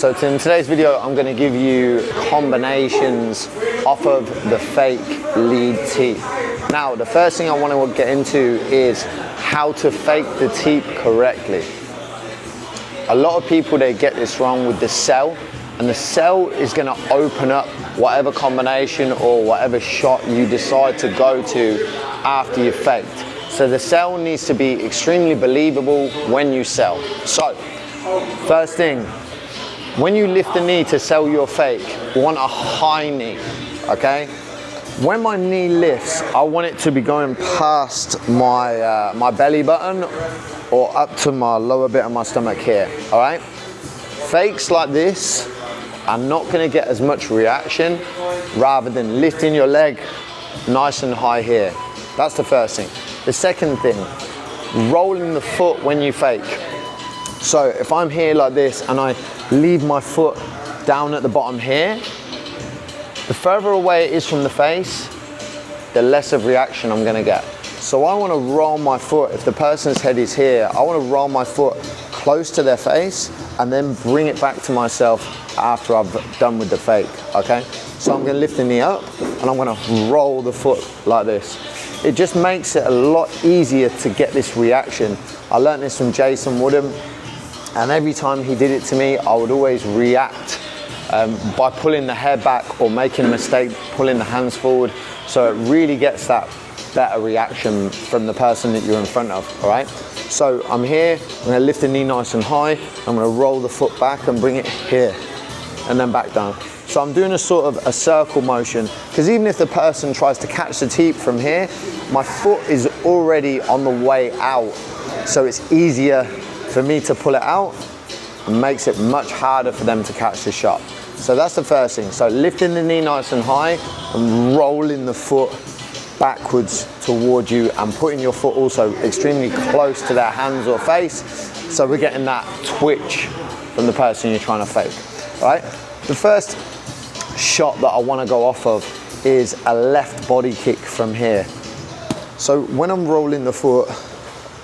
So in today's video, I'm going to give you combinations off of the fake lead teep. Now, the first thing I want to get into is how to fake the teep correctly. A lot of people, they get this wrong with the cell, and the cell is going to open up whatever combination or whatever shot you decide to go to after you've faked. So the cell needs to be extremely believable when you sell. So, first thing, when you lift the knee to sell your fake, you want a high knee, okay? When my knee lifts, I want it to be going past my, my belly button or up to my lower bit of my stomach here, all right? Fakes like this are not gonna get as much reaction rather than lifting your leg nice and high here. That's the first thing. The second thing, rolling the foot when you fake. So if I'm here like this and I leave my foot down at the bottom here, the further away it is from the face, the less of reaction I'm gonna get. So I wanna roll my foot, if the person's head is here, I wanna roll my foot close to their face and then bring it back to myself after I've done with the fake, okay? So I'm gonna lift the knee up and I'm gonna roll the foot like this. It just makes it a lot easier to get this reaction. I learned this from Jason Woodham, and every time he did it to me, I would always react by pulling the head back or making a mistake, pulling the hands forward. So it really gets that better reaction from the person that you're in front of, all right? So I'm here, I'm gonna lift the knee nice and high, I'm gonna roll the foot back and bring it here, and then back down. So I'm doing a sort of a circle motion, because even if the person tries to catch the teep from here, my foot is already on the way out. So it's easier for me to pull it out and makes it much harder for them to catch the shot. So that's the first thing. So lifting the knee nice and high and rolling the foot backwards toward you and putting your foot also extremely close to their hands or face. So we're getting that twitch from the person you're trying to fake, all right? The first shot that I want to go off of is a left body kick from here. So when I'm rolling the foot,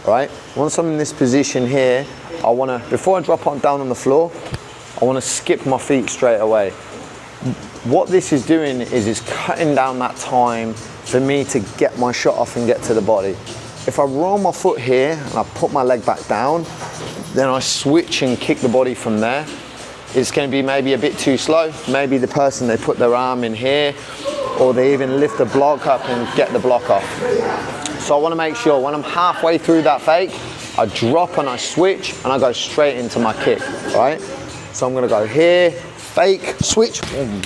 right, once I'm in this position here, I want to, before I drop on down on the floor, I want to skip my feet straight away. What this is doing is it's cutting down that time for me to get my shot off and get to the body. If I roll my foot here and I put my leg back down, then I switch and kick the body from there. It's going to be maybe a bit too slow. Maybe the person, they put their arm in here, or they even lift the block up and get the block off. So I want to make sure when I'm halfway through that fake, I drop and I switch and I go straight into my kick, right? So I'm going to go here, fake, switch, boom,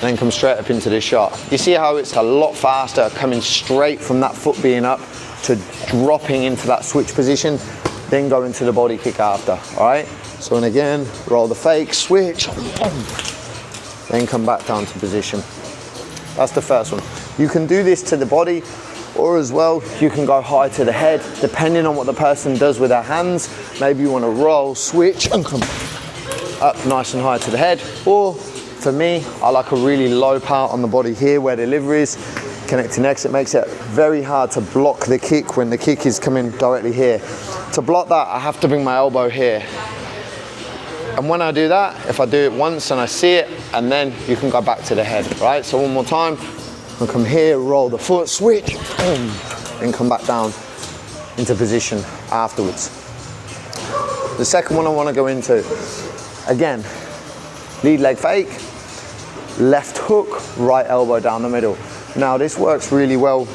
then come straight up into the shot. You see how it's a lot faster coming straight from that foot being up to dropping into that switch position, then go into the body kick after, all right? So and again, roll the fake, switch, then come back down to position. That's the first one. You can do this to the body, or as well, you can go high to the head, depending on what the person does with their hands. Maybe you want to roll, switch, and come up nice and high to the head. Or for me, I like a really low part on the body here where the liver is, connecting next. It makes it very hard to block the kick when the kick is coming directly here. To block that, I have to bring my elbow here. And when I do that, if I do it once and I see it, and then you can go back to the head, right? So one more time, I'll come here, roll the foot, switch, boom, and come back down into position afterwards. The second one I want to go into, again, lead leg fake, left hook, right elbow down the middle. Now this works really well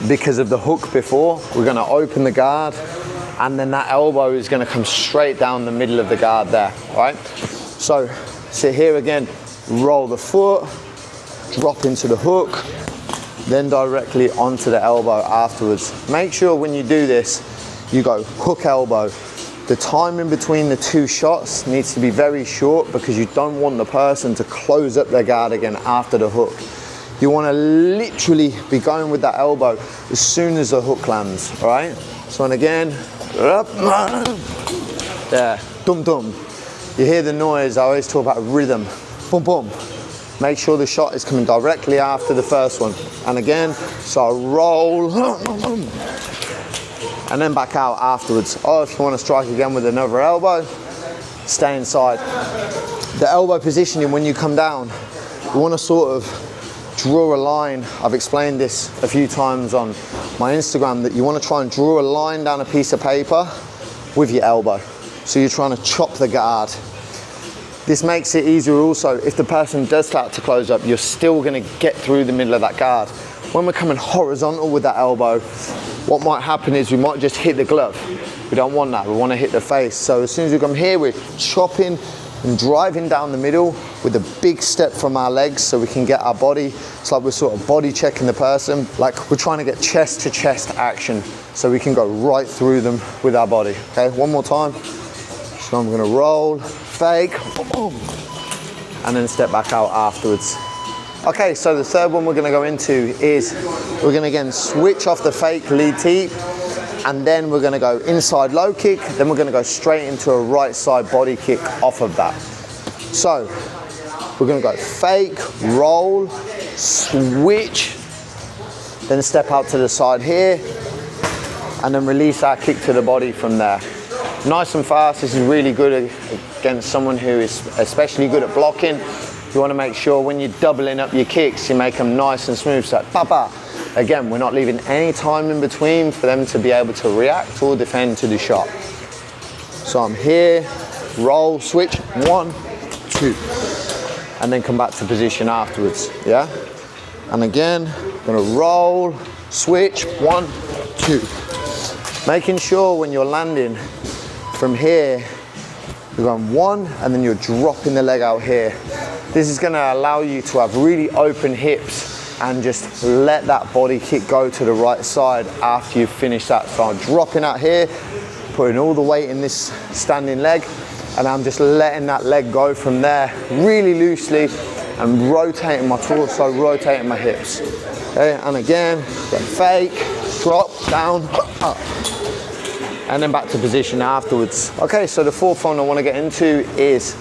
because of the hook before. We're going to open the guard, and then that elbow is going to come straight down the middle of the guard there, all right? So sit here again, roll the foot, drop into the hook, then directly onto the elbow afterwards. Make sure when you do this, you go hook elbow. The time in between the two shots needs to be very short because you don't want the person to close up their guard again after the hook. You want to literally be going with that elbow as soon as the hook lands, all right? So and again, there, dum dum. You hear the noise, I always talk about rhythm, boom boom. Make sure the shot is coming directly after the first one. And again, so roll, and then back out afterwards. Or if you want to strike again with another elbow, stay inside. The elbow positioning when you come down, you want to sort of draw a line. I've explained this a few times on my Instagram, that you want to try and draw a line down a piece of paper with your elbow. So you're trying to chop the guard. This makes it easier also, if the person does start to close up, you're still going to get through the middle of that guard. When we're coming horizontal with that elbow, what might happen is we might just hit the glove. We don't want that, we want to hit the face. So as soon as we come here, we're chopping and driving down the middle with a big step from our legs, so we can get our body. It's like we're sort of body checking the person, like we're trying to get chest to chest action, so we can go right through them with our body. Okay, one more time. So I'm gonna roll, fake, boom, and then step back out afterwards. Okay, so the third one we're gonna go into is, we're gonna again switch off the fake lead teep, and then we're gonna go inside low kick, then we're gonna go straight into a right side body kick off of that. So, we're gonna go fake, roll, switch, then step out to the side here, and then release our kick to the body from there. Nice and fast. This is really good against someone who is especially good at blocking. You want to make sure when you're doubling up your kicks, you make them nice and smooth. So, ba-ba. Again, we're not leaving any time in between for them to be able to react or defend to the shot. So I'm here, roll, switch, 1, 2, and then come back to position afterwards, yeah? And again, I'm gonna roll, switch, 1, 2. Making sure when you're landing from here, you're going 1, and then you're dropping the leg out here. This is gonna allow you to have really open hips and just let that body kick go to the right side after you've finished that. So I'm dropping out here, putting all the weight in this standing leg, and I'm just letting that leg go from there really loosely and rotating my torso, rotating my hips. Okay, and again, get fake, drop, down, up, and then back to position afterwards. Okay, so the fourth one I want to get into is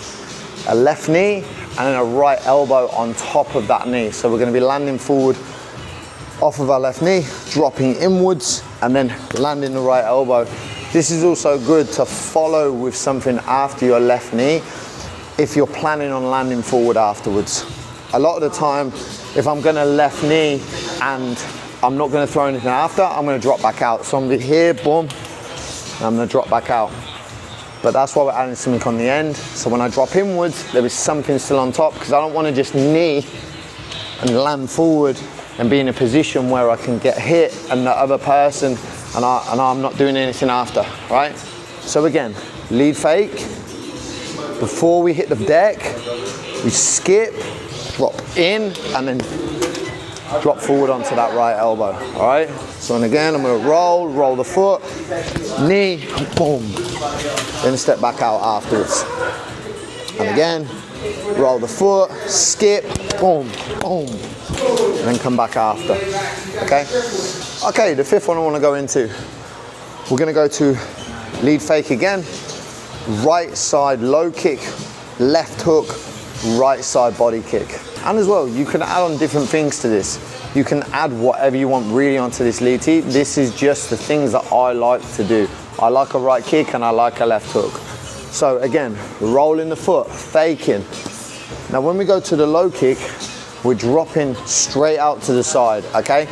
a left knee and then a right elbow on top of that knee. So we're going to be landing forward off of our left knee, dropping inwards, and then landing the right elbow. This is also good to follow with something after your left knee if you're planning on landing forward afterwards. A lot of the time, if I'm going to left knee and I'm not going to throw anything after, I'm going to drop back out. So I'm going to be here, boom, and I'm going to drop back out. But that's why we're adding something on the end. So when I drop inwards, there is something still on top, because I don't want to just knee and land forward and be in a position where I can get hit and the other person and I'm not doing anything after, right? So again, lead fake. Before we hit the deck, we skip, drop in, and then drop forward onto that right elbow, all right? So and again, I'm gonna roll the foot, knee, boom, then step back out afterwards. And again, roll the foot, skip, boom, boom, and then come back after, okay? Okay, the fifth one I wanna go into, we're gonna go to lead fake again, right side low kick, left hook, right side body kick. And as well, you can add on different things to this. You can add whatever you want really onto this lead teep. This is just the things that I like to do. I like a right kick and I like a left hook. So again, rolling the foot, faking. Now when we go to the low kick, we're dropping straight out to the side, okay?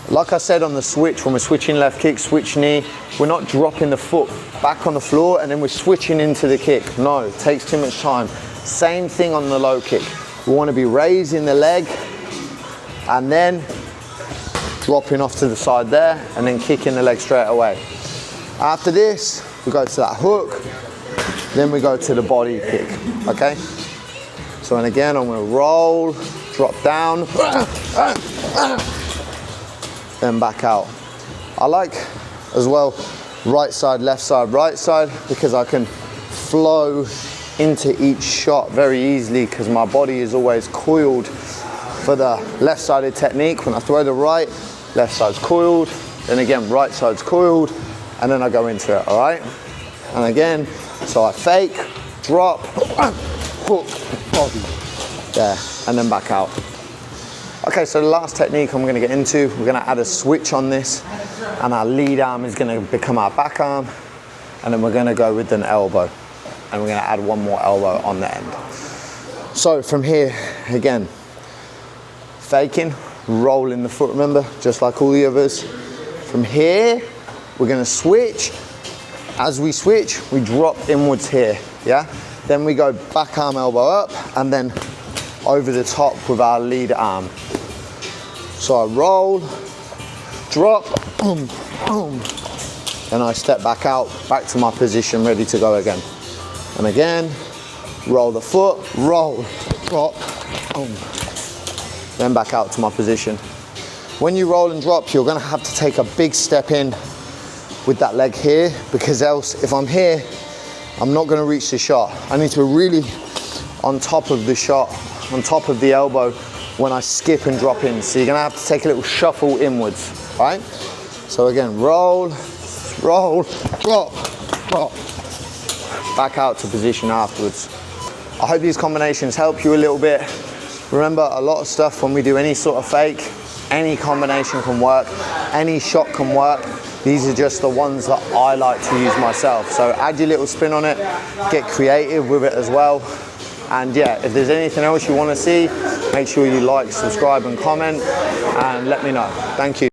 Like I said on the switch, when we're switching left kick, switch knee, we're not dropping the foot back on the floor and then we're switching into the kick. No, it takes too much time. Same thing on the low kick. We want to be raising the leg and then dropping off to the side there and then kicking the leg straight away. After this, we go to that hook, then we go to the body kick, okay? So and again, I'm going to roll, drop down, then back out. I like as well right side, right side, because I can flow into each shot very easily because my body is always coiled for the left-sided technique. When I throw the right, left side's coiled, then again right side's coiled, and then I go into it, all right? And again, so I fake, drop, hook, body, there, and then back out. Okay, so the last technique I'm gonna get into, we're gonna add a switch on this, and our lead arm is gonna become our back arm, and then we're gonna go with an elbow. and we're gonna add one more elbow on the end. So from here, again, faking, rolling the foot, remember, just like all the others. From here, we're gonna switch. As we switch, we drop inwards here, yeah? Then we go back arm, elbow up, and then over the top with our lead arm. So I roll, drop, and I step back out, back to my position, ready to go again. And again, roll the foot, roll, drop, then back out to my position. When you roll and drop, you're gonna have to take a big step in with that leg here, because else, if I'm here, I'm not gonna reach the shot. I need to be really on top of the shot, on top of the elbow when I skip and drop in. So you're gonna have to take a little shuffle inwards, right? So again, roll, roll, drop, drop. Back out to position afterwards. I hope these combinations help you a little bit. Remember, a lot of stuff when we do any sort of fake, any combination can work, any shot can work. These are just the ones that I like to use myself. So add your little spin on it, get creative with it as well. And yeah, if there's anything else you want to see, make sure you like, subscribe and comment, and let me know. Thank you.